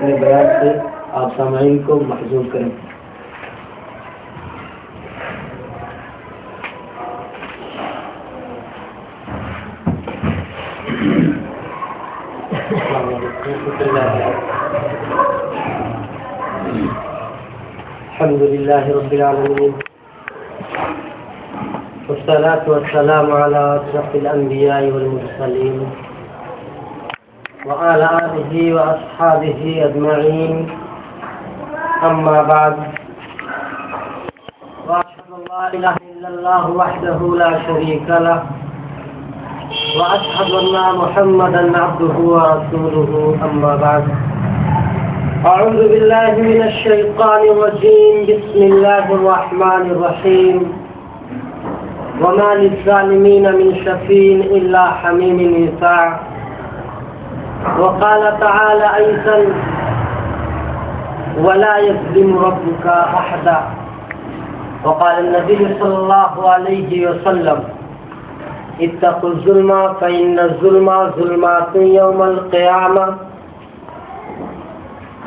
اپنے بیان سے آپ سامعین کو محظوظ کریں۔ الحمد لله رب العالمين والصلاة والسلام على أشرف الأنبياء والمرسلين وعلى آله وأصحابه أجمعين، أما بعد، وأشهد أن لا إله إلا الله وحده لا شريك له وأشهد أن محمدا عبده ورسوله، أما بعد، أعوذ بالله من الشيطان الرجيم، بسم الله الرحمن الرحيم، وما للظالمين من شفيع إلا حميم يطاع، وقال تعالى أيضا ولا يظلم ربك أحدا، وقال النبي صلى الله عليه وسلم اتقوا الظلم فإن الظلم ظلمات يوم القيامة۔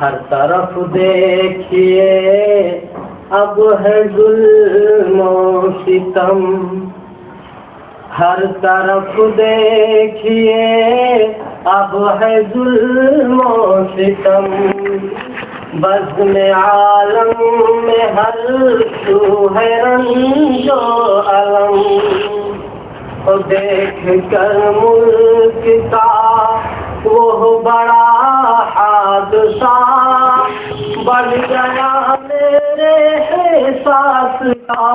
ہر طرف دیکھیے اب ہے ظلم و ستم، ہر طرف دیکھیے اب ہے ظلم و ستم، بزم عالم میں ہر سو ہے رنج و الم، اور دیکھ کر ملک کا وہ بڑا حادثہ بڑھ گیا میرے احساس کا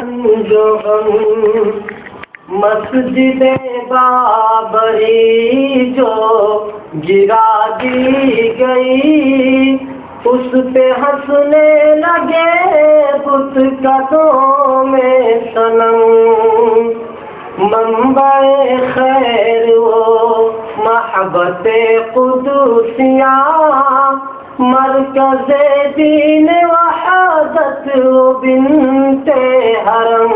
رنج و غم، مسجد بابری جو گرا دی گئی اس پہ ہنسنے لگے بت قدوں میں صنم، منبع خیر وہ محبت قدوسیہ، مرکز دین وحدت و بنت حرم،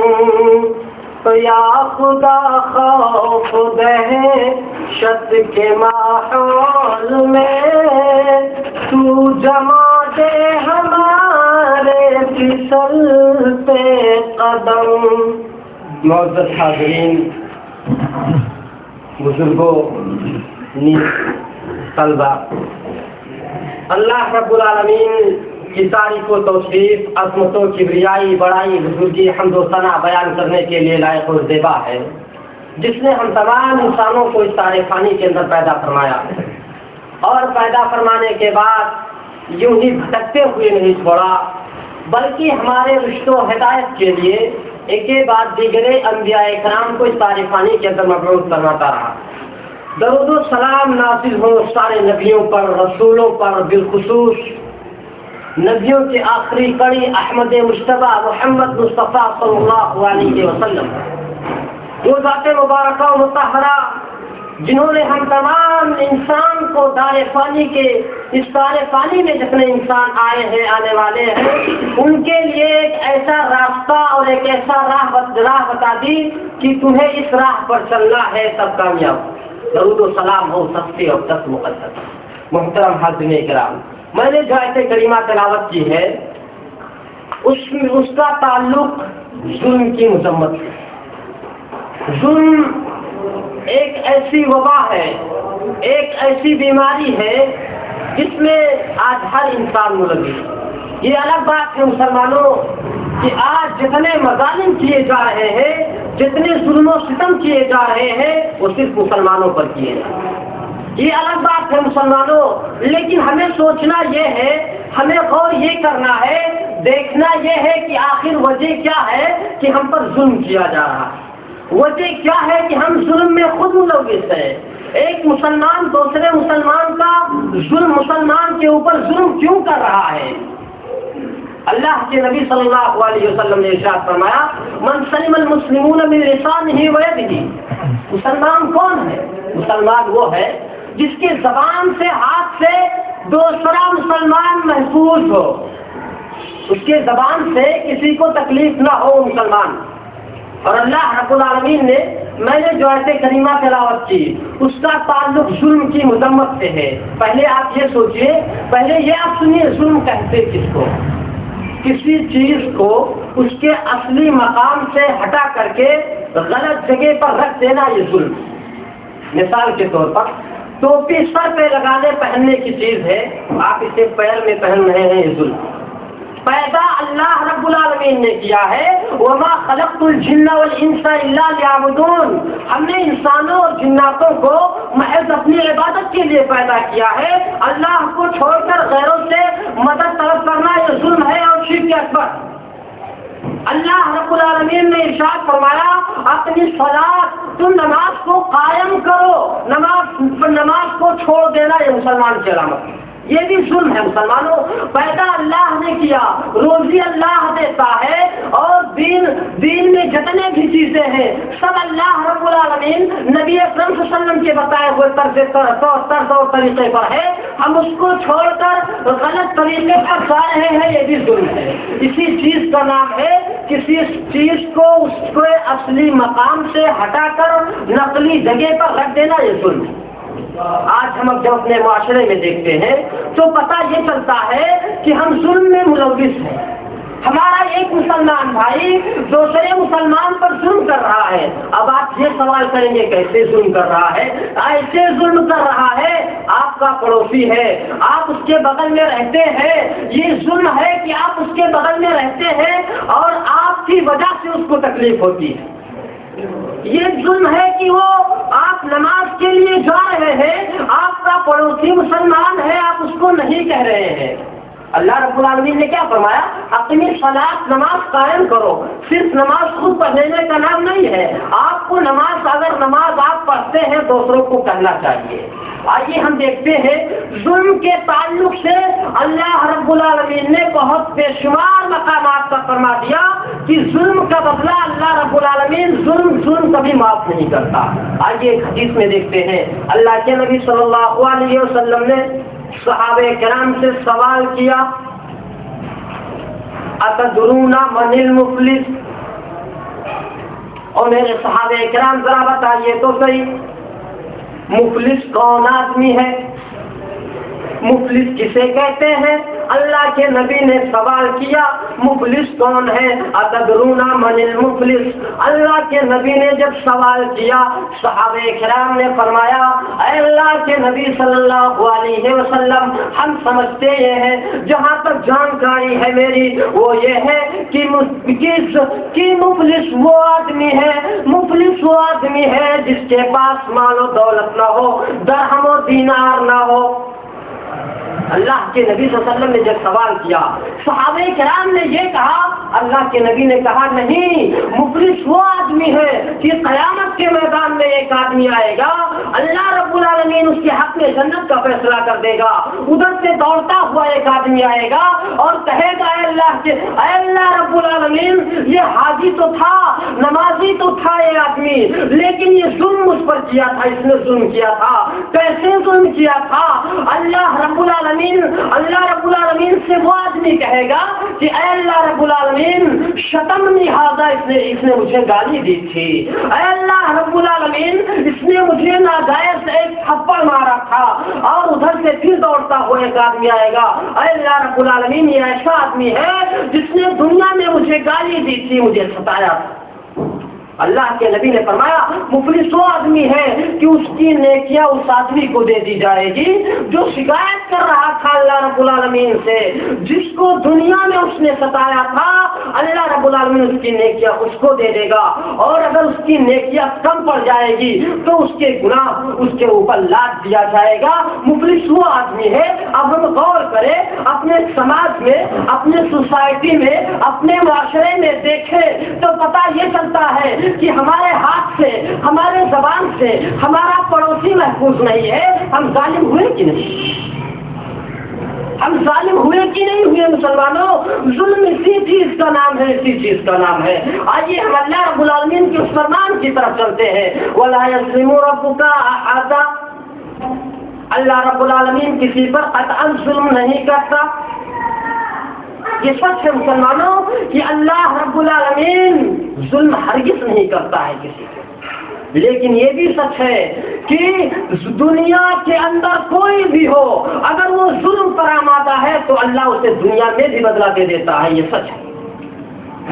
یا خدا خوف دہشت کے ماحول میں تو جما دے ہمارے پھسلتے قدم۔ معزز حاضرین، بزرگوں، نیز طلبہ، اللہ رب العالمین کی تعریف و توصیف، عظمت و کبریائی، بڑائی، بزرگی، حمد و ثنا بیان کرنے کے لیے لائق و زیبا ہے، جس نے ہم تمام انسانوں کو اس سارے فانی کے اندر پیدا فرمایا اور پیدا فرمانے کے بعد یوں ہی بھٹکتے ہوئے نہیں چھوڑا، بلکہ ہمارے رشت و ہدایت کے لیے ایک کے بعد دیگرے انبیاء اکرام کو اس سارے فانی کے اندر مبعوث فرماتا رہا۔ درود و سلام نازل ہو سارے نبیوں پر، رسولوں پر، بالخصوص نبیوں کے آخری کڑی احمد مجتبیٰ محمد مصطفیٰ صلی اللہ علیہ وسلم، وہ ذات مبارکہ و مطہرہ جنہوں نے ہم تمام انسان کو دار فانی کے اس سارے فانی میں جتنے انسان آئے ہیں، آنے والے ہیں، ان کے لیے ایک ایسا راستہ اور ایک ایسا راہ بتا دی کہ تمہیں اس راہ پر چلنا ہے، تب کامیاب۔ درود و سلام ہو سستے اور دس مقدس۔ محترم حاضرین کرام، میں نے جو آیت کریمہ تلاوت کی ہے اس کا تعلق ظلم کی مذمت سے۔ ظلم ایک ایسی وبا ہے، ایک ایسی بیماری ہے جس میں آج ہر انسان ملوث ہے۔ یہ الگ بات ہے مسلمانوں کہ آج جتنے مظالم کیے جا رہے ہیں، جتنے ظلم و ستم کیے جا رہے ہیں، وہ صرف مسلمانوں پر کیے جا رہے ہیں۔ یہ الگ بات ہے مسلمانوں، لیکن ہمیں سوچنا یہ ہے، ہمیں غور یہ کرنا ہے، دیکھنا یہ ہے کہ آخر وجہ کیا ہے کہ ہم پر ظلم کیا جا رہا ہے، وجہ کیا ہے کہ ہم ظلم میں خود ملوث ہیں۔ ایک مسلمان دوسرے مسلمان کا ظلم، مسلمان کے اوپر ظلم کیوں کر رہا ہے؟ اللہ کے نبی صلی اللہ علیہ وسلم نے ارشاد فرمایا، من سلم المسلمون من لسانہ و یدہ۔ مسلمان کون ہے؟ مسلمان وہ ہے جس کے زبان سے، ہاتھ سے دوسرا مسلمان محفوظ ہو، اس کے زبان سے کسی کو تکلیف نہ ہو مسلمان۔ اور اللہ رب العالمین نے میں نے جو آیت کریمہ تلاوت کی اس کا تعلق ظلم کی مذمت سے ہے. پہلے آپ یہ سوچئے، پہلے یہ آپ سنیے، ظلم کہتے کس کو؟ کسی چیز کو اس کے اصلی مقام سے ہٹا کر کے غلط جگہ پر رکھ دینا، یہ ظلم. مثال کے طور پر ٹوپی سر پہ لگانے پہننے کی چیز ہے، آپ اسے پیر میں پہن رہے ہیں، یہ ظلم. پیدا اللہ رب العالمین نے کیا ہے، وما خلقت الجن والانس الا لیعبدون. ہم نے انسانوں اور جناتوں کو محض اپنی عبادت کے لیے پیدا کیا ہے. اللہ کو چھوڑ کر غیروں سے مدد طلب کرنا یہ ظلم ہے اور شرک اکبر. اللہ رب العالمین نے ارشاد فرمایا اپنی صلاۃ، تم نماز کو قائم کرو، نماز کو چھوڑ دینا یہ مسلمان کی علامت ہے. یہ بھی ظلم ہے مسلمانوں. پیدا اللہ نے کیا، روزی اللہ دیتا ہے، اور دین میں جتنے بھی چیزیں ہیں سب اللہ رب العالمین نبی اکرم صلی اللہ علیہ وسلم کے بتائے ہوئے طرز اور طریقے پر ہے. ہم اس کو چھوڑ کر غلط طریقے پر جا رہے ہیں، یہ بھی ظلم ہے. اسی چیز کا نام ہے کسی چیز کو اس کے اصلی مقام سے ہٹا کر نقلی جگہ پر رکھ دینا، یہ ظلم ہے. آج ہم جب اپنے معاشرے میں دیکھتے ہیں تو پتہ یہ چلتا ہے کہ ہم ظلم میں ملوث ہیں. ہمارا ایک مسلمان بھائی دوسرے مسلمان پر ظلم کر رہا ہے. اب آپ یہ سوال کریں گے کیسے ظلم کر رہا ہے؟ ایسے ظلم کر رہا ہے، آپ کا پڑوسی ہے، آپ اس کے بغل میں رہتے ہیں. یہ ظلم ہے کہ آپ اس کے بغل میں رہتے ہیں اور آپ کی وجہ سے اس کو تکلیف ہوتی ہے. یہ ظلم ہے کہ وہ آپ نماز کے لیے جا رہے ہیں، آپ کا پڑوسی مسلمان ہے، آپ اس کو نہیں کہہ رہے ہیں. اللہ رب العالمین نے کیا فرمایا؟ اپنی صلاۃ، نماز قائم کرو. صرف نماز خود پڑھنے کا نام نہیں ہے، آپ کو اگر نماز آپ پڑھتے ہیں دوسروں کو کہنا چاہیے. آئیے ہم دیکھتے ہیں ظلم کے تعلق سے اللہ رب العالمین نے بہت بے شمار مقامات پر فرما دیا کہ ظلم کا بدلہ اللہ رب العالمین ظلم کبھی معاف نہیں کرتا. آئیے ایک حدیث میں دیکھتے ہیں، اللہ کے نبی صلی اللہ علیہ وسلم نے صحابہ کرام سے سوال کیا، اتدرون من المفلس؟ اور میرے صحابہ کرام ذرا بتائیے تو صحیح، مفلس کون آدمی ہے؟ مفلس کسے کہتے ہیں؟ اللہ کے نبی نے سوال کیا مفلس کون ہے؟ اتدرون من المفلس؟ اللہ کے نبی نے جب سوال کیا صحابہ کرام نے فرمایا اے اللہ کے نبی صلی اللہ علیہ وسلم، ہم سمجھتے یہ ہیں، جہاں تک جانکاری ہے میری وہ یہ ہے کہ مفلس وہ آدمی ہے، مفلس وہ آدمی ہے جس کے پاس مال و دولت نہ ہو، درہم و دینار نہ ہو. اللہ کے نبی صلی اللہ علیہ وسلم نے جب سوال کیا صحابہ کرام نے یہ کہا، اللہ کے نبی نے کہا نہیں، مفلس وہ آدمی ہے کہ قیامت کے میدان میں ایک آدمی آئے گا، اللہ رب العالمین اس کے حق میں جنت کا فیصلہ کر دے گا. ادھر سے دوڑتا ہوا ایک آدمی آئے گا اور کہے گا اے اللہ رب العالمین، یہ حاجی تو تھا، نمازی تو تھا یہ آدمی، لیکن یہ ظلم مجھ پر کیا تھا، اس نے ظلم کیا تھا. کیسے ظلم کیا تھا؟ اللہ رب العالمین سے وہ آدمی کہے گا کہ اے اللہ رب العالمین، شتمنی ھذا، اس نے مجھے گالی دی تھی. اے اللہ رب العالمین، اس نے مجھے ناجائز ایک تھپڑ مارا تھا. اور ادھر سے پھر دوڑتا ہوا ایک آدمی آئے گا، اے اللہ رب العالمین، یہ ایسا آدمی ہے جس نے دنیا میں مجھے گالی دی تھی، مجھے ستایا تھا. اللہ کے نبی نے فرمایا مفلس وہ آدمی ہے کہ اس کی نیکیاں اس آدمی کو دے دی جائے گی جو شکایت کر رہا تھا اللہ رب العالمین سے، جس کو دنیا میں اس نے ستایا تھا، اللہ رب العالمین اس کی نیکیاں اس کو دے دے گا. اور اگر اس کی نیکیاں کم پڑ جائے گی تو اس کے گناہ اس کے اوپر لاد دیا جائے گا. مفلس وہ آدمی ہے. اب ہم غور کریں، اپنے سماج میں، اپنے سوسائٹی میں، اپنے معاشرے میں دیکھیں تو پتہ یہ چلتا ہے کہ ہمارے ہاتھ سے، ہمارے زبان سے ہمارا پڑوسی محفوظ نہیں ہے. ہم ظالم ہوئے کہ نہیں؟ ہم ظالم ہوئے کہ نہیں ہوئے مسلمانوں؟ ظلم اسی چیز کا نام ہے، اسی چیز کا نام ہے. آئیے ہم اللہ رب العالمین کے اس فرمان کی طرف چلتے ہیں، وَلَا يَظْلِمُ رَبُّكَ أَحَدًا. اللہ رب العالمین کسی پر قطعا ظلم نہیں کرتا. یہ سچ ہے مسلمانوں کہ اللہ رب العالمین ظلم ہرگز نہیں کرتا ہے کسی کو. لیکن یہ بھی سچ ہے کہ دنیا کے اندر کوئی بھی ہو اگر وہ ظلم پر آمادہ ہے تو اللہ اسے دنیا میں بھی بدلہ دے دیتا ہے، یہ سچ ہے۔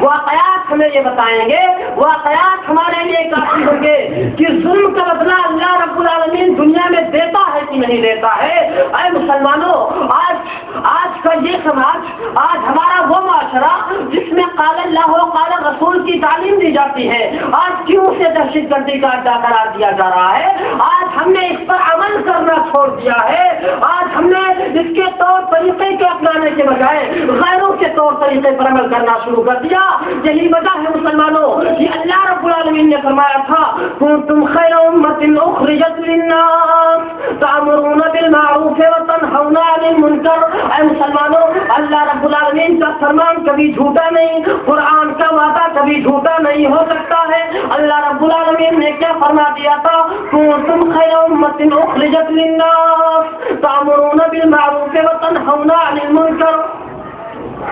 واقعات ہمیں یہ بتائیں گے، واقعات ہمارے لیے کافی ہوں گے کہ ظلم کا بدلہ اللہ رب العالمین دنیا میں دیتا ہے کہ نہیں دیتا ہے۔ اے مسلمانوں، آج کا یہ سماج، آج ہمارا وہ معاشرہ جس میں قال اللہ و قال رسول کی تعلیم دی جاتی ہے، آج کیوں اسے دہشت گردی کا اڈا قرار دیا جا رہا ہے؟ آج ہم نے اس پر عمل کرنا چھوڑ دیا ہے، آج ہم نے اس کے طور طریقے کے اپنانے کے بجائے غیروں کے طور طریقے پر عمل کرنا شروع کر دیا۔ یہی وجہ ہے مسلمانوں کہ اللہ رب العالمین نے فرمایا تھا کنتم خیر امۃ اخرجت للناس تأمرون بالمعروف وتنہون عن المنکر۔ اے مسلمانوں، اللہ رب العالمین کا فرمان کبھی جھوٹا نہیں، قرآن کا وعدہ کبھی جھوٹا نہیں ہو سکتا ہے۔ اللہ رب العالمین نے کیا فرما دیا تھا؟ کنتم خیر امۃ اخرجت للناس تأمرون بالمعروف وتنہون عن المنکر۔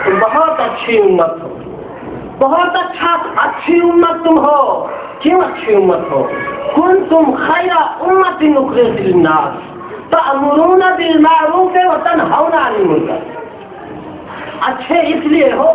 تم بہت اچھی امت ہو، بہت اچھی امت تم ہو۔ کیوں اچھی امت ہو؟ کنتم خیر امۃ اخرجت للناس تأمرون بالمعروف وتنہون عن المنکر۔ اچھے اس لیے ہو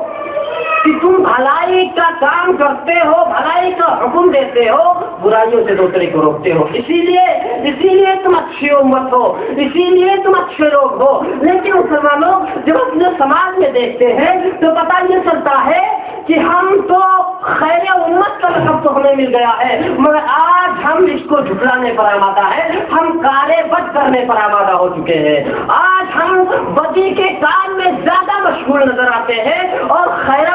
کہ تم بھلائی کا کام کرتے ہو، بھلائی کا حکم دیتے ہو، برائیوں سے دوسرے کو روکتے ہو، اسی لیے تم اچھی امت ہو، اسی لیے تم اچھے لوگ ہو۔ لیکن مسلمانوں جب اپنے سماج میں دیکھتے ہیں تو پتہ یہ چلتا ہے کہ ہم تو خیر امت کا لقب تو ہمیں مل گیا ہے، مگر آج ہم اس کو جھٹلانے پر آمادہ ہے، ہم کالے بد کرنے پر آمادہ ہو چکے ہیں۔ آج ہم بدی کے کام میں زیادہ مشغول نظر آتے ہیں اور خیر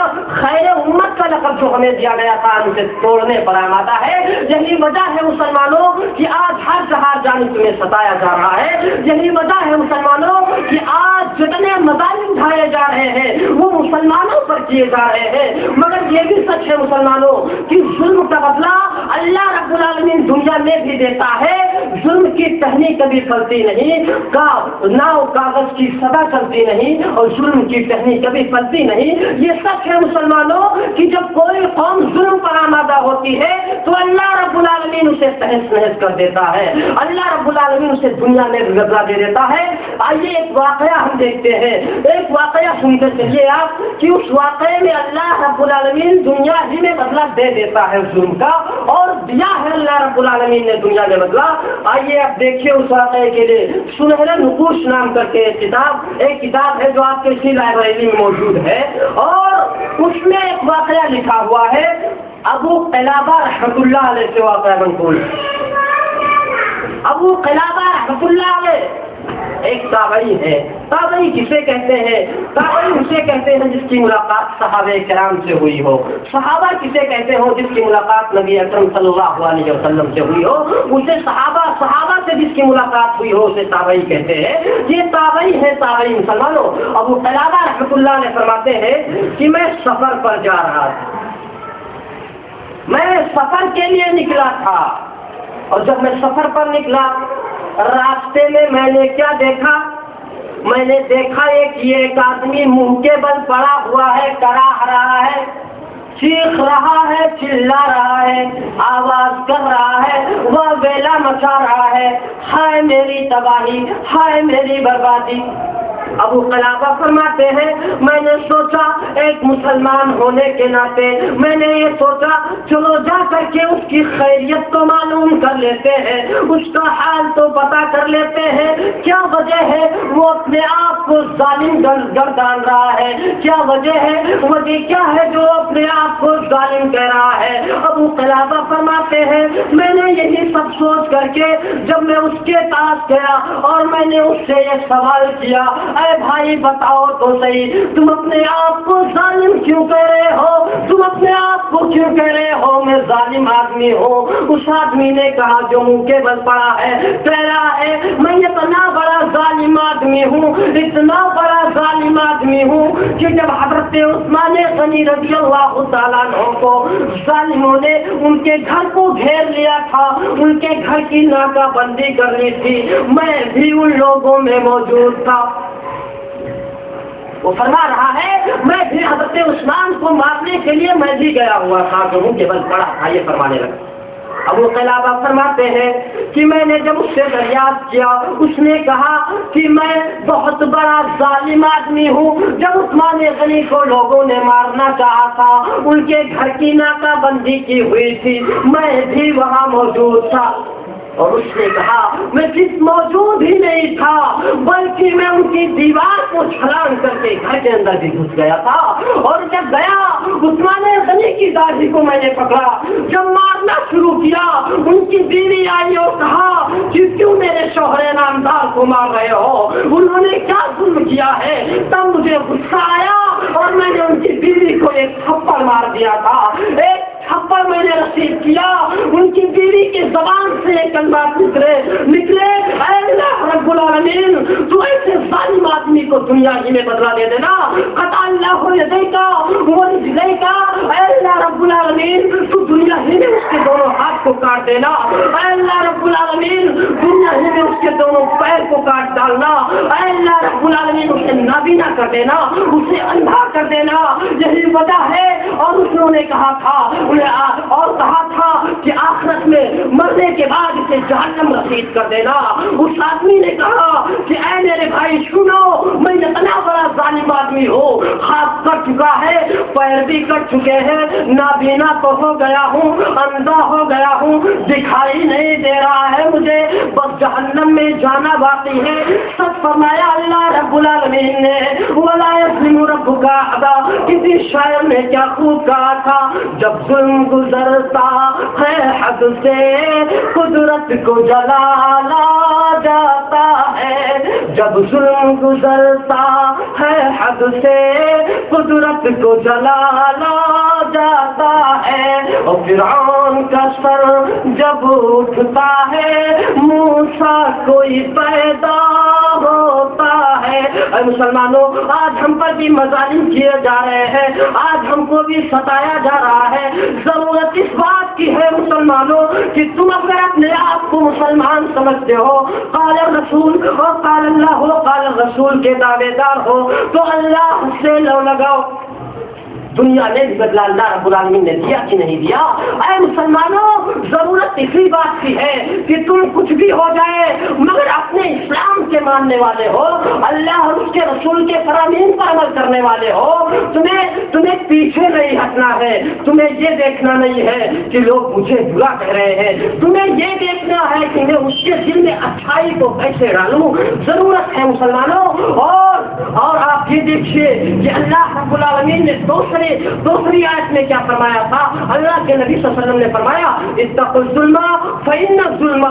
امت کا لقب جو ہمیں دیا گیا تھا ہم اسے توڑنے پر آمادہ ہے۔ یہی وجہ ہے مسلمانوں کہ آج ہر جانب تمہیں ستایا جا رہا ہے۔ یہی وجہ ہے مسلمانوں کہ آج جتنے مظالم ڈھائے جا رہے ہیں وہ مسلمانوں پر کیے جا رہے ہیں۔ مگر یہ بھی سچ ہے مسلمانوں کہ ظلم کا بدلہ اللہ رب العالمین دنیا میں بھی دیتا ہے۔ ظلم کی ٹہنی کبھی پھلتی نہیں، ناؤ کاغذ کی سزا چلتی نہیں اور ظلم کی ٹہنی کبھی پھلتی نہیں۔ یہ سچ ہے مسلمانوں کہ جب کوئی قوم ظلم پر آمادہ ہوتی ہے تو اللہ رب العالمین اسے تہس نہس کر دیتا ہے، اللہ رب العالمین اسے دنیا میں بدلہ دے دیتا ہے۔ آئیے ایک واقعہ ہم دیکھتے ہیں، ایک واقعہ سنتے چلیے آپ کہ اس واقعے میں اللہ رب العالمین دنیا ہی میں بدلہ دے دیتا ہے ظلم کا، اور دیا ہے اللہ رب العالمین نے دنیا میں بدلہ۔ آئیے آپ دیکھیے اس واقعے کے لیے سنہرے نقوش نام کر کے ایک کتاب ہے جو آپ کے اسی لائبریری میں موجود ہے، اور اس میں ایک واقعہ لکھا ہوا ہے ابو قلابہ رحمۃ اللہ علیہ سے واقعہ منقول۔ ابو قلابہ رحمۃ اللہ علیہ ایک تابعی ہے۔ تابعی کسے کہتے ہیں؟ تابعی اسے کہتے ہیں جس کی ملاقات صحابہ کرام سے ہوئی ہو۔ صحابہ کسے کہتے ہو؟ جس کی ملاقات نبی اکرم صلی اللہ علیہ وسلم سے ہوئی ہو، اسے صحابہ سے جس کی ملاقات ہوئی ہو اسے تابعی کہتے ہیں۔ یہ تابعی ہے، تابعی مسلمانوں۔ ابو قلابہ رحمۃ اللہ علیہ فرماتے ہیں کہ میں سفر پر جا رہا تھا، میں سفر کے لیے نکلا تھا، اور جب میں سفر پر نکلا راستے میں نے کیا دیکھا؟ میں نے دیکھا ایک آدمی منہ کے بل پڑا ہوا ہے، کراہ رہا ہے، چیخ رہا ہے، چلا رہا ہے، آواز کر رہا ہے، وہ ویلا مچا رہا ہے، ہائے میری تباہی، ہائے میری بربادی۔ ابو قلابہ فرماتے ہیں میں نے سوچا ایک مسلمان ہونے کے ناطے میں نے یہ سوچا چلو جا کر کے اس کی خیریت تو معلوم کر لیتے ہیں، اس کا حال تو پتا کر لیتے ہیں، کیا وجہ ہے وہ اپنے آپ کو ظالم گردان رہا ہے، کیا وجہ ہے، وجہ کیا ہے جو اپنے آپ کو ظالم کہہ رہا ہے۔ ابو قلابہ فرماتے ہیں میں نے یہی سب سوچ کر کے جب میں اس کے پاس گیا اور میں نے اس سے یہ سوال کیا، اے بھائی بتاؤ تو صحیح تم اپنے آپ کو ظالم کیوں کہہ رہے ہو، تم اپنے آپ کو کیوں کہہ رہے ہو میں ظالم آدمی ہوں؟ اس آدمی نے کہا جو منہ کے بل پڑا ہے کہہ رہا ہے میں اتنا بڑا ظالم آدمی ہوں، اتنا بڑا ظالم آدمی ہوں کہ جب حضرت عثمان غنی رضی اللہ تعالیٰ عنہ کو ظالموں نے ان کے گھر کو گھیر لیا تھا، ان کے گھر کی ناکہ بندی کرنی تھی، میں بھی ان لوگوں میں موجود تھا۔ وہ فرما رہا ہے میں بھی حضرت عثمان کو مارنے کے لیے میں بھی گیا ہوا تھا جو منہ کے بل پڑا تھا، یہ فرمانے لگا۔ ابو قلابہ فرماتے ہیں کہ میں نے جب اس سے دریافت کیا، اس نے کہا کہ میں بہت بڑا ظالم آدمی ہوں۔ جب عثمان غنی کو لوگوں نے مارنا چاہا تھا، ان کے گھر کی ناکہ بندی کی ہوئی تھی، میں بھی وہاں موجود تھا۔ اور اس نے کہا میں صرف موجود ہی نہیں تھا بلکہ میں ان کی دیوار کو چھلانگ کر کے گھر کے اندر بھی گھس گیا تھا، اور جب گیا عثمان غنی کی داڑھی کو میں نے پکڑا، جب مارنا شروع کیا ان کی بیوی آئی اور کہا کہ کیوں میرے شوہر نامدار کو مار رہے ہو، انہوں نے کیا ظلم کیا ہے؟ تب مجھے غصہ آیا اور میں نے ان کی بیوی کو ایک تھپڑ مار دیا تھا، ایک تھپڑ میں نے رسید کیا، ان کی بیوی کی زبان سے ایک الفاظ نکلے اے اللہ رب العالمین تو ایسے ظالم آدمی کو دنیا ہی میں بدلا دے دینا، قطع اللہ یدیکا ورجلیکا، اے اللہ رب العالمین تو دنیا ہی میں اس کے دونوں ہاتھ کو کاٹ دینا، اے اللہ رب العالمین دنیا ہی میں اس کے دونوں پیر کو کاٹ ڈالنا، اے اللہ رب العالمین اسے نابینا کر دینا، اسے اندھا کر دینا، یہی وجہ ہے۔ اور انہوں نے کہا تھا اور کہا تھا کہ آخرت میں مرنے کے بعد اسے جہنم رسید کر دینا۔ اس آدمی نے کہا کہ اے میرے بھائی سنو، میں اتنا بڑا ظالم آدمی ہوں، ہاتھ کٹ چکا ہے، پیر بھی کٹ چکے ہیں، نابینا تو ہو گیا ہوں، اندھا ہو گیا ہوں، دکھائی نہیں دے رہا ہے مجھے، بس جہنم میں جانا باقی ہے۔ سب فرمایا اللہ رب العالمین نے وَلَا يَظْلِمُ رَبُّكَ أَحَدًا، کسی شاعر نے کیا خوب کہا تھا، جب ظلم گزرتا ہے حد سے قدرت کو جلالا جاتا ہے، جب ظلم گزرتا ہے حد سے قدرت کو جلالا جاتا ہے، اور فرعون کا سر جب اٹھتا ہے موسیٰ کوئی پیدا ہوتا ہے۔ اے مسلمانوں، آج ہم پر بھی مظالم کیے جا رہے ہیں، آج ہم کو بھی ستایا جا رہا ہے۔ ضرورت اس بات کی ہے مسلمانوں کہ تم اگر اپنے آپ کو مسلمان سمجھتے ہو، قال رسول اور قال اللہ ہو، قال رسول کے دعوے دار ہو، تو اللہ سے لو لگاؤ۔ دنیا نے بھی بدلا اللہ رب العالمین نے دیا کہ نہیں دیا؟ اے مسلمانوں، ضرورت اسی بات کی ہے کہ تم کچھ بھی ہو جائے مگر اپنے اسلام کے ماننے والے ہو، اللہ اور اس کے رسول کے فرامین پر عمل کرنے والے ہو۔ تمہیں پیچھے نہیں ہٹنا ہے، تمہیں یہ دیکھنا نہیں ہے کہ لوگ مجھے برا کہہ رہے ہیں، تمہیں یہ دیکھنا ہے کہ میں اس کے دل میں اچھائی کو کیسے ڈالوں۔ ضرورت ہے مسلمانوں۔ اور آپ یہ دیکھیے کہ اللہ رب العالمین نے دوسری آیت میں کیا فرمایا تھا؟ اللہ کے نبی صلی اللہ علیہ وسلم نے فرمایا اتقوا الظلم فإن الظلم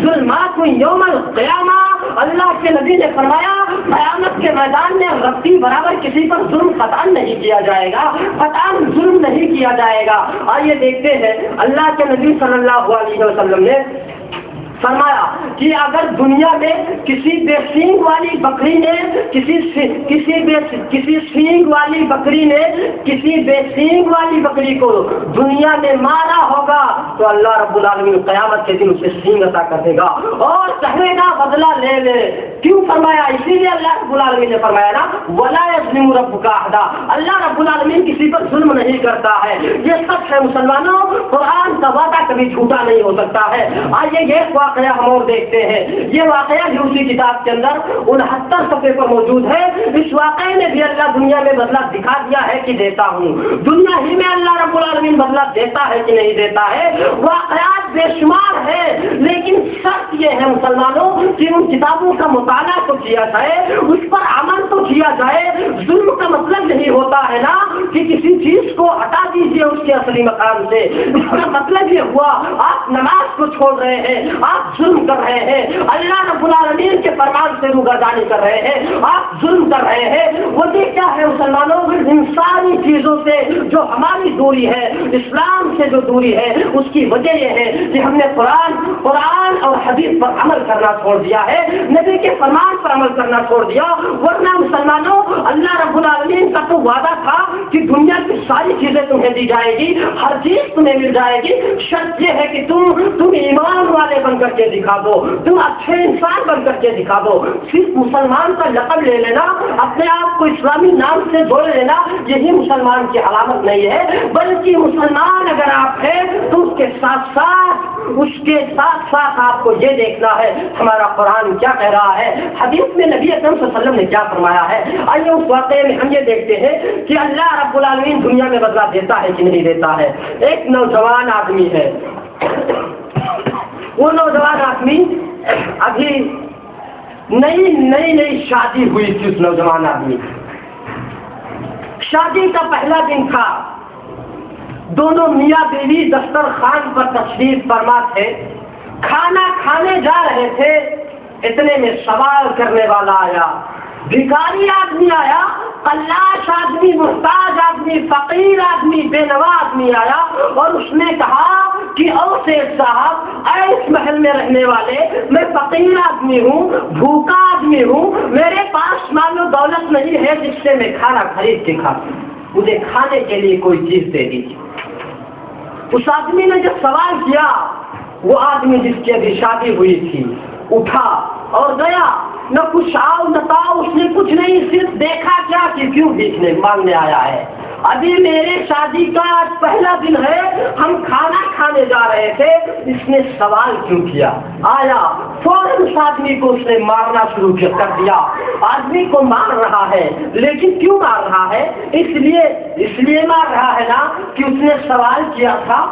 ظلمات یوم القیامہ۔ اللہ کے نبی نے فرمایا قیامت کے میدان میں رتی برابر کسی پر ظلم قطعاً نہیں کیا جائے گا، قطعاً ظلم نہیں کیا جائے گا۔ آئیے دیکھتے ہیں اللہ کے نبی صلی اللہ علیہ وسلم نے فرمایا کہ اگر دنیا میں کسی بے سینگ والی بکری نے کسی سینگ والی بکری نے کسی بے سینگ والی بکری کو دنیا میں مارا ہوگا تو اللہ رب العالمین قیامت کے دن اسے سینگ عطا کر دے گا اور کہے گا بدلہ لے لے۔ کیوں فرمایا؟ اسی لیے اللہ رب العالمین نے فرمایا نا وَلَا يَظْلِمُ رَبُّكَ أَحَدًا، اللہ رب العالمین کسی پر ظلم نہیں کرتا ہے۔ یہ سچ ہے مسلمانوں، قرآن کا وعدہ کبھی جھوٹا نہیں ہو سکتا ہے۔ آئیے یہ واقعہ ہم اور دیکھتے ہیں، یہ واقعہ بھی اسی کتاب کے اندر 69 صفحے پر موجود ہے۔ اس واقعے میں بھی اللہ دنیا میں بدلہ دکھا دیا ہے کہ دیتا ہوں، دنیا ہی میں اللہ رب العالمین بدلہ دیتا ہے کہ نہیں دیتا ہے۔ واقعات بے شمار ہے، لیکن شرط یہ ہے مسلمانوں کہ ان کتابوں کا مطالعہ تو کیا جائے، اس پر عمل تو کیا جائے۔ ظلم کا مطلب نہیں ہوتا ہے نا کہ کسی چیز کو ہٹا دیجیے اس کے اصلی مقام سے، اس کا مطلب یہ ہوا آپ نماز کو چھوڑ رہے ہیں، آپ ظلم کر رہے ہیں، اللہ رب العالمین کے فرمان سے روگردانی کر رہے ہیں، آپ ظلم کر رہے ہیں۔ وجہ کیا ہے مسلمانوں؟ ان ساری چیزوں سے جو ہماری دوری ہے، اسلام سے جو دوری ہے، اس کی وجہ یہ ہے کہ ہم نے قرآن اور حدیث پر عمل کرنا چھوڑ دیا ہے، نبی کے فرمان پر عمل کرنا چھوڑ دیا۔ ورنہ مسلمانوں اللہ رب العالمین کا تو وعدہ تھا کہ دنیا کی ساری چیزیں تمہیں دی جائے گی، ہر چیز تمہیں مل جائے گی، شرط یہ ہے کہ تم ایمان والے بن کر کے دکھا دو، تم اچھے انسان بن کر کے دکھا دو۔ صرف مسلمان کا لقب لے لینا، اپنے آپ کو اسلامی نام سے جوڑ لینا، یہی مسلمان کی علامت نہیں ہے، بلکہ مسلمان اگر آپ ہیں تو اس کے ساتھ ساتھ اس کے ساتھ ساتھ آپ کو یہ دیکھنا ہے ہمارا قرآن کیا کہہ رہا ہے، حدیث میں نبی اکرم صلی اللہ علیہ وسلم نے کیا فرمایا ہے۔ آئیے اس واقعے میں ہم یہ دیکھتے ہیں کہ اللہ رب العالمین دنیا میں بدلہ دیتا ہے کہ نہیں دیتا ہے۔ ایک نوجوان آدمی ہے، وہ نوجوان آدمی ابھی نئی شادی ہوئی تھی، اس نوجوان آدمی شادی کا پہلا دن تھا، دونوں میاں بیوی دسترخوان پر تشریف فرما تھے، کھانا کھانے جا رہے تھے، اتنے میں سوال کرنے والا آیا، بھکاری آدمی آیا، قلاش آدمی، محتاج آدمی، فقیر آدمی، بے نوا آدمی آیا اور اس نے کہا کہ او سیٹھ صاحب، اے اس محل میں رہنے والے، میں فقیر آدمی ہوں، بھوکا آدمی ہوں، میرے پاس مال و دولت نہیں ہے جس سے میں کھانا خرید کے کھا سکوں، مجھے کھانے کے لیے کوئی چیز دے دیجیے۔ اس آدمی نے جب سوال کیا، وہ آدمی جس کی ابھی شادی ہوئی تھی اٹھا اور گیا، نہ کچھ آؤ نہ تاؤ، اس نے کچھ نہیں، صرف دیکھا کیا کہ کیوں بھیکنے مانگنے آیا ہے، ابھی میرے شادی کا آج پہلا دن ہے، ہم کھانا کھانے جا رہے تھے، اس نے سوال کیوں کیا، آیا فوراً اس آدمی کو اس نے مارنا شروع کر دیا۔ آدمی کو مار رہا ہے، لیکن کیوں مار رہا ہے؟ اس لیے مار رہا ہے نا کہ اس نے سوال کیا تھا،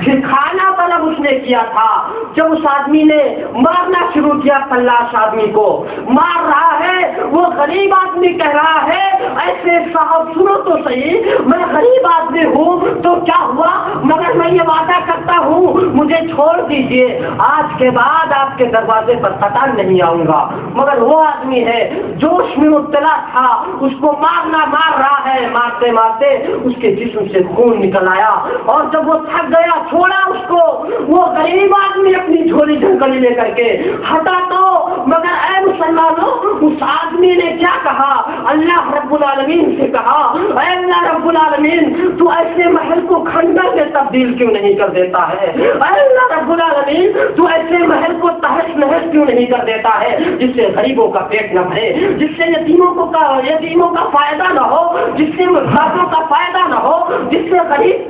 کھانا طلب اس نے کیا تھا۔ جب اس آدمی نے مارنا شروع کیا، فلاش آدمی کو مار رہا ہے، وہ غریب آدمی کہہ رہا ہے، ایسے صاحب سنو تو صحیح، میں غریب آدمی ہوں تو کیا ہوا، مگر میں یہ وعدہ کرتا ہوں مجھے چھوڑ دیجئے، آج کے بعد آپ کے دروازے پر قطار نہیں آؤں گا۔ مگر وہ آدمی ہے جوش میں مبتلا تھا، اس کو مار رہا ہے، مارتے مارتے اس کے جسم سے خون نکل آیا، اور جب وہ تھک گیا چھوڑا اس کو، وہ غریب آدمی اپنی جھولی جھنکڑی لے کر کے ہٹا تو، مگر اے مسلمانوں، اس آدمی نے کیا کہا، اللہ رب العالمین سے کہا، اے اللہ رب العالمین، تو ایسے محل کو کھنڈر میں تبدیل کیوں نہیں کر دیتا ہے، اے اللہ رب العالمین، تو ایسے محل کو تہس نہس کیوں نہیں کر دیتا ہے، جس سے غریبوں کا پیٹ نہ بھرے، جس سے یتیموں کا فائدہ نہ ہو، جس سے مسافروں کا فائدہ نہ ہو، جس سے غریب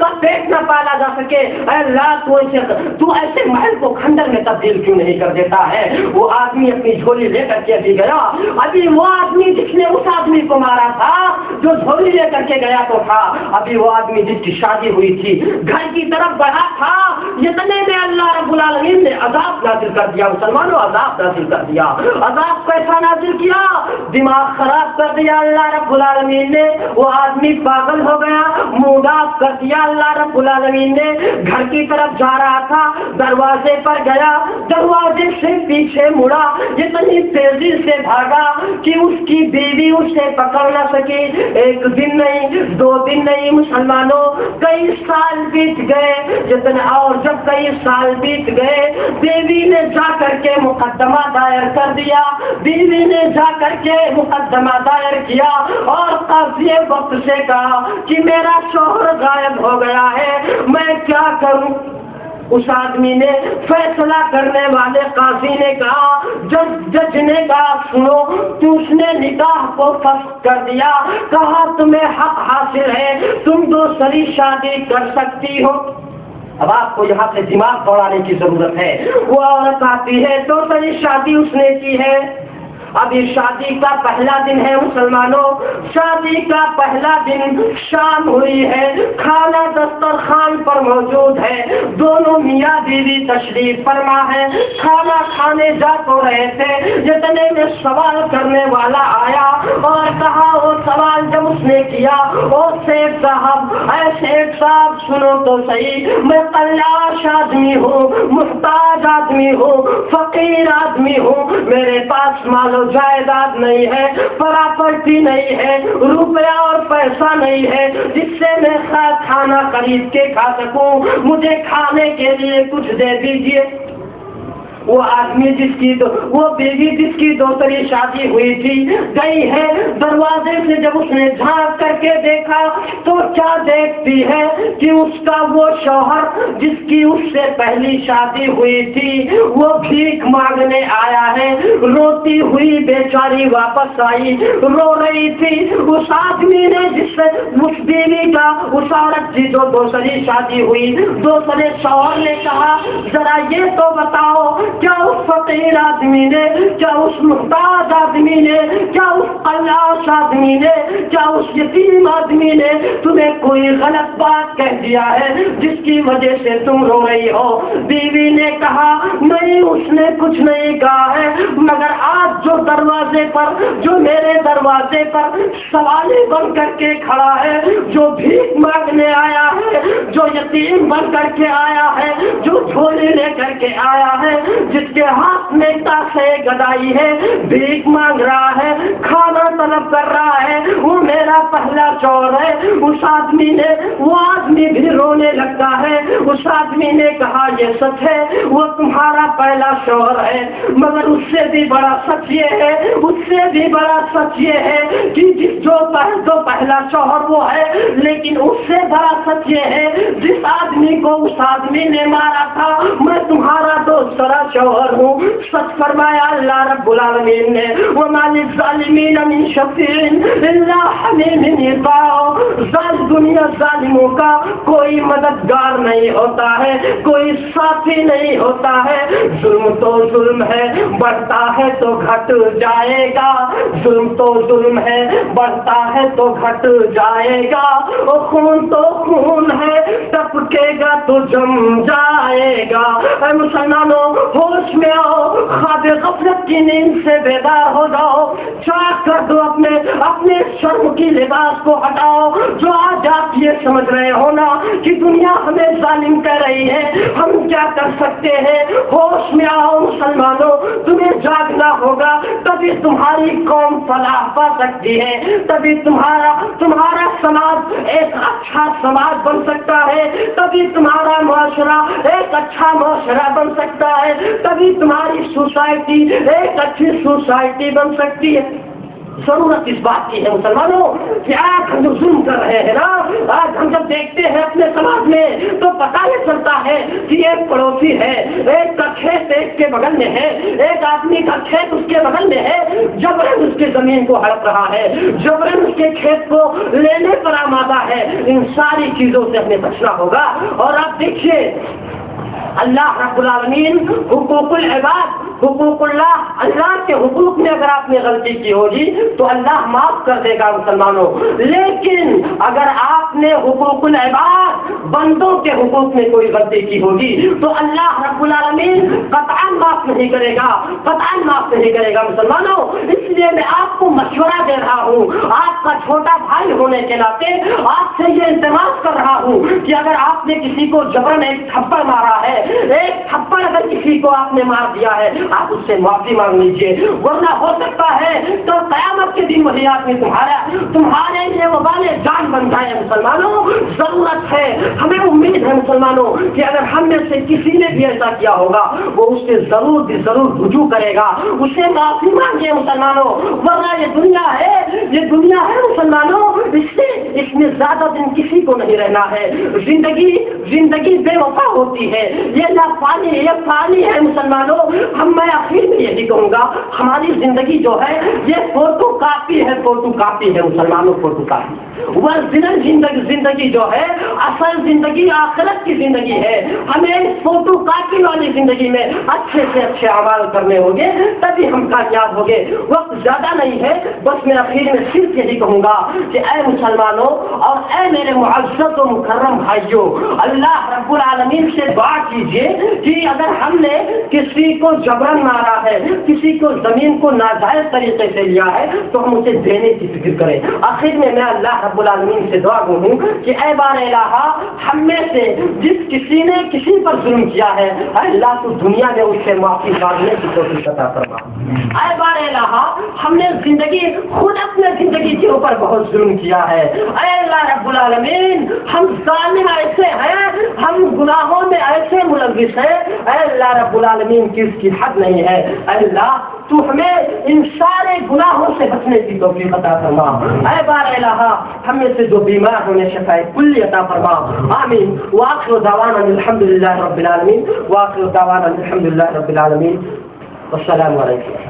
کا پیٹ نہ پالا جا سکے، اے اللہ تو ایسے محل کو کھنڈر میں تبدیل کیوں نہیں کر دیتا ہے۔ وہ آدمی اپنی جھولی لے کر کے ابھی گیا، ابھی وہ آدمی جس نے اس آدمی کو مارا تھا، جو جھولی لے کر کے گیا تو تھا، ابھی وہ آدمی جس کی شادی ہوئی تھی گھر کی طرف بڑھا تھا، اتنے میں اللہ رب العالمین نے عذاب نازل کر دیا، مسلمانوں عذاب نازل کر دیا۔ عذاب کیسا نازل کیا؟ دماغ خراب کر دیا اللہ رب العالمین نے، وہ آدمی پاگل ہو گیا، موڈ آف کر دیا اللہ رب العالمین نے، گھر کی طرف جا رہا تھا، دروازے پر گیا، دروازے سے پیچھے مڑا، اتنی تیزی سے بھاگا کہ اس کی بیوی اسے پکڑ نہ سکی۔ ایک دن نہیں، 2 دن نہیں مسلمانوں، کئی سال بیت گئے، اور جب کئی سال بیت گئے، بیوی نے جا کر کے مقدمہ دائر کر دیا، بیوی نے جا کر کے مقدمہ دائر کیا اور قاضی وقت سے کہا کہ میرا شوہر غائب ہو گیا ہے، میں کیا کروں؟ اس آدمی نے فیصلہ کرنے والے قاضی نے کہا، جج نے کہا سنو، تو اس نے نکاح کو فسخ کر دیا، کہا تمہیں حق حاصل ہے، تم دوسری شادی کر سکتی ہو۔ اب آپ کو یہاں سے دماغ دوڑانے کی ضرورت ہے، وہ عورت آتی ہے، دوسری شادی اس نے کی ہے، اب یہ شادی کا پہلا دن ہے مسلمانوں، شادی کا پہلا دن، شام ہوئی ہے، کھانا دسترخوان پر موجود ہے، دونوں میاں بیوی تشریف فرما ہے، کھانا کھانے جا تو رہے تھے، جتنے میں سوال کرنے والا آیا اور کہا، وہ سوال جب اس نے کیا، او سیٹھ صاحب، اے سیٹھ صاحب سنو تو صحیح، میں قلاش آدمی ہوں، محتاج آدمی ہوں، فقیر آدمی ہوں، میرے پاس مال جائیداد نہیں ہے، پراپرٹی نہیں ہے، روپیہ اور پیسہ نہیں ہے جس سے میں کھانا خرید کے کھا سکوں، مجھے کھانے کے لیے کچھ دے دیجئے۔ وہ آدمی وہ بیوی جس کی دوسری شادی ہوئی تھی گئی ہے، دروازے سے جب اس نے جھانک کر کے دیکھا تو کیا دیکھتی ہے کہ اس کا وہ شوہر جس کی اس سے پہلی شادی ہوئی تھی وہ بھیک مانگنے آیا ہے، روتی ہوئی بیچاری واپس آئی، رو رہی تھی۔ اس آدمی نے جس سے اس بیوی کا اس عورت کی جو دوسری شادی ہوئی، دوسرے شوہر نے کہا ذرا یہ تو بتاؤ کیا اس فقیر آدمی نے، کیا اس محتاج آدمی نے، کیا اس قلاش آدمی نے، کیا اس یتیم آدمی نے تمہیں کوئی غلط بات کہہ دیا ہے جس کی وجہ سے تم رو رہی ہو؟ بیوی نے کہا نہیں، اس نے کچھ نہیں کہا ہے، مگر آج جو میرے دروازے پر سوالی بن کر کے کھڑا ہے، جو بھیک مانگنے آیا ہے، جو یتیم بن کر کے آیا ہے، جو جھولی لے کر کے آیا ہے، جس کے ہاتھ میں تاسے گدائی ہے، بھیک مانگ رہا ہے، کھانا طلب کر رہا ہے، وہ میرا پہلا شوہر ہے۔ اس آدمی نے وہ آدمی بھی رونے لگتا ہے۔ اس آدمی نے کہا یہ سچ ہے، وہ تمہارا پہلا شوہر ہے، مگر اس سے بھی بڑا سچ یہ ہے، اس سے بھی بڑا سچ یہ ہے کہ جو پہلا شوہر وہ ہے، لیکن اس سے بڑا سچ یہ ہے جس آدمی کو اس آدمی نے مارا تھا میں تمہارا دوسرا شوہر ہوں۔ سچ فرمایا اللہ رب العالمین نے، وَمَا لِلظَّالِمِينَ مِن شَفِيعٍ إِلَّا حَمِيمٍ يُطَاعُ۔ دنیا ظالموں کا کوئی مددگار نہیں ہوتا ہے، کوئی ساتھی نہیں ہوتا ہے۔ ظلم تو ظلم ہے، بڑھتا ہے تو گھٹ جائے گا، ظلم تو ظلم ہے، بڑھتا ہے تو گھٹ جائے گا، خون تو خون ہے، ٹپکے گا تو جم جائے گا۔ اے مسلمانوں ہوش میں آؤ، خواب غفلت کی نیند سے بیدار ہو جاؤ، چاک کر دو اپنے شرم کی لباس کو ہٹاؤ۔ جو آج آپ یہ سمجھ رہے ہو نا کہ دنیا ہمیں ظالم کر رہی ہے، ہم کیا کر سکتے ہیں، ہوش میں آؤ مسلمانوں، تمہیں جاگنا ہوگا، تبھی تمہاری قوم فلاح پا سکتی ہے، تبھی تمہارا سماج ایک اچھا سماج بن سکتا ہے، تبھی تمہارا معاشرہ ایک اچھا معاشرہ بن سکتا ہے، تبھی تمہاری سوسائٹی ایک اچھی سوسائٹی بن سکتی ہے۔ ضرورت اس بات کی ہے مسلمانوں کہ آج ہم جو ظلم کر رہے ہیں نا، آج ہم جب دیکھتے ہیں اپنے سماج میں تو پتہ یہ چلتا ہے کہ ایک پڑوسی ہے، ایک کا کھیت ایک کے بغل میں ہے، ایک آدمی کا کھیت اس کے بغل میں ہے، جبرن اس کی زمین کو ہڑپ رہا ہے، جبرن اس کے کھیت کو لینے پر آمادہ ہے۔ ان ساری چیزوں سے ہمیں بچنا ہوگا۔ اور آپ دیکھیے اللہ رب العالمین حقوق العباد، حقوق اللہ کے حقوق میں اگر آپ نے غلطی کی ہوگی تو اللہ معاف کر دے گا مسلمانوں، لیکن اگر آپ نے حقوق العباد بندوں کے حقوق میں کوئی غلطی کی ہوگی تو اللہ رب العالمین قطعاً معاف نہیں کرے گا، قطعاً معاف نہیں کرے گا مسلمانوں۔ اس لیے میں آپ کو مشورہ دے رہا ہوں، آپ کا چھوٹا بھائی ہونے کے ناطے آپ سے یہ التماس کر رہا ہوں کہ اگر آپ نے کسی کو جبرن ایک تھپڑ مارا ہے، ایک تھپڑ اگر کسی کو آپ نے مار دیا ہے، آپ اس سے معافی مانگ لیجیے، ورنہ ہو سکتا ہے تو قیامت کے دن وہی آدمی تمہارے لیے وبال جان بن جائے۔ مسلمانوں ضرورت ہے، ہمیں امید ہے مسلمانوں کہ اگر ہم میں سے کسی نے بھی ایسا کیا ہوگا وہ اس سے ضرور رجوع کرے گا، اسے معافی مانگے مسلمانوں، ورنہ یہ دنیا ہے مسلمانوں، اس میں زیادہ دن کسی کو نہیں رہنا ہے۔ زندگی بے وفا ہوتی ہے، یہ فانی ہے مسلمانوں۔ میں آخر میں یہی کہوں گا، ہماری زندگی جو ہے یہ فوٹو کاپی ہے مسلمانوں، فوٹو کاپی۔ ورزنل زندگی جو ہے، اصل زندگی آخرت کی زندگی ہے۔ ہمیں اس فوٹو کاپی والی زندگی میں اچھے سے اچھے اعمال کرنے ہوں گے، تبھی ہم کامیاب ہوں گے۔ وقت زیادہ نہیں ہے، بس میں آخر میں صرف یہی کہوں گا کہ اے مسلمانوں اور اے میرے معزز و مکرم بھائیوں، اللہ رب العالمین سے دعا کیجیے کہ اگر ہم نے کسی کو جبرن مارا ہے، کسی کو زمین کو ناجائز طریقے سے لیا ہے تو ہم اسے دینے کی فکر کریں۔ آخر میں اللہ رب العالمین سے دعا ہوں کہ اے بار الہ، ہم میں سے جس کسی نے کسی پر ظلم کیا ہے، اے اللہ تو دنیا میں اس سے معافی مانگنے کی کوشش عطا فرما۔ اے بار الہ، ہم نے خود اپنے زندگی کے اوپر بہت ظلم کیا ہے، اے اللہ رب العالمین ہم ظالم ایسے ہیں، ہم گناہوں میں ایسے ملوث ورزش ہے، اے اللہ رب العالمین کی اس کی حد نہیں ہے۔ اے اللہ تو ہمیں ان سارے گناہوں سے بچنے کی توفیق عطا فرما۔ اے بار الہ ہم میں سے جو بیمار ہونے شفائے کلی عطا فرما، آمین۔ وآخر دعوانا الحمدللہ رب العالمین، وآخر دعوانا الحمدللہ رب العالمین، والسلام علیکم۔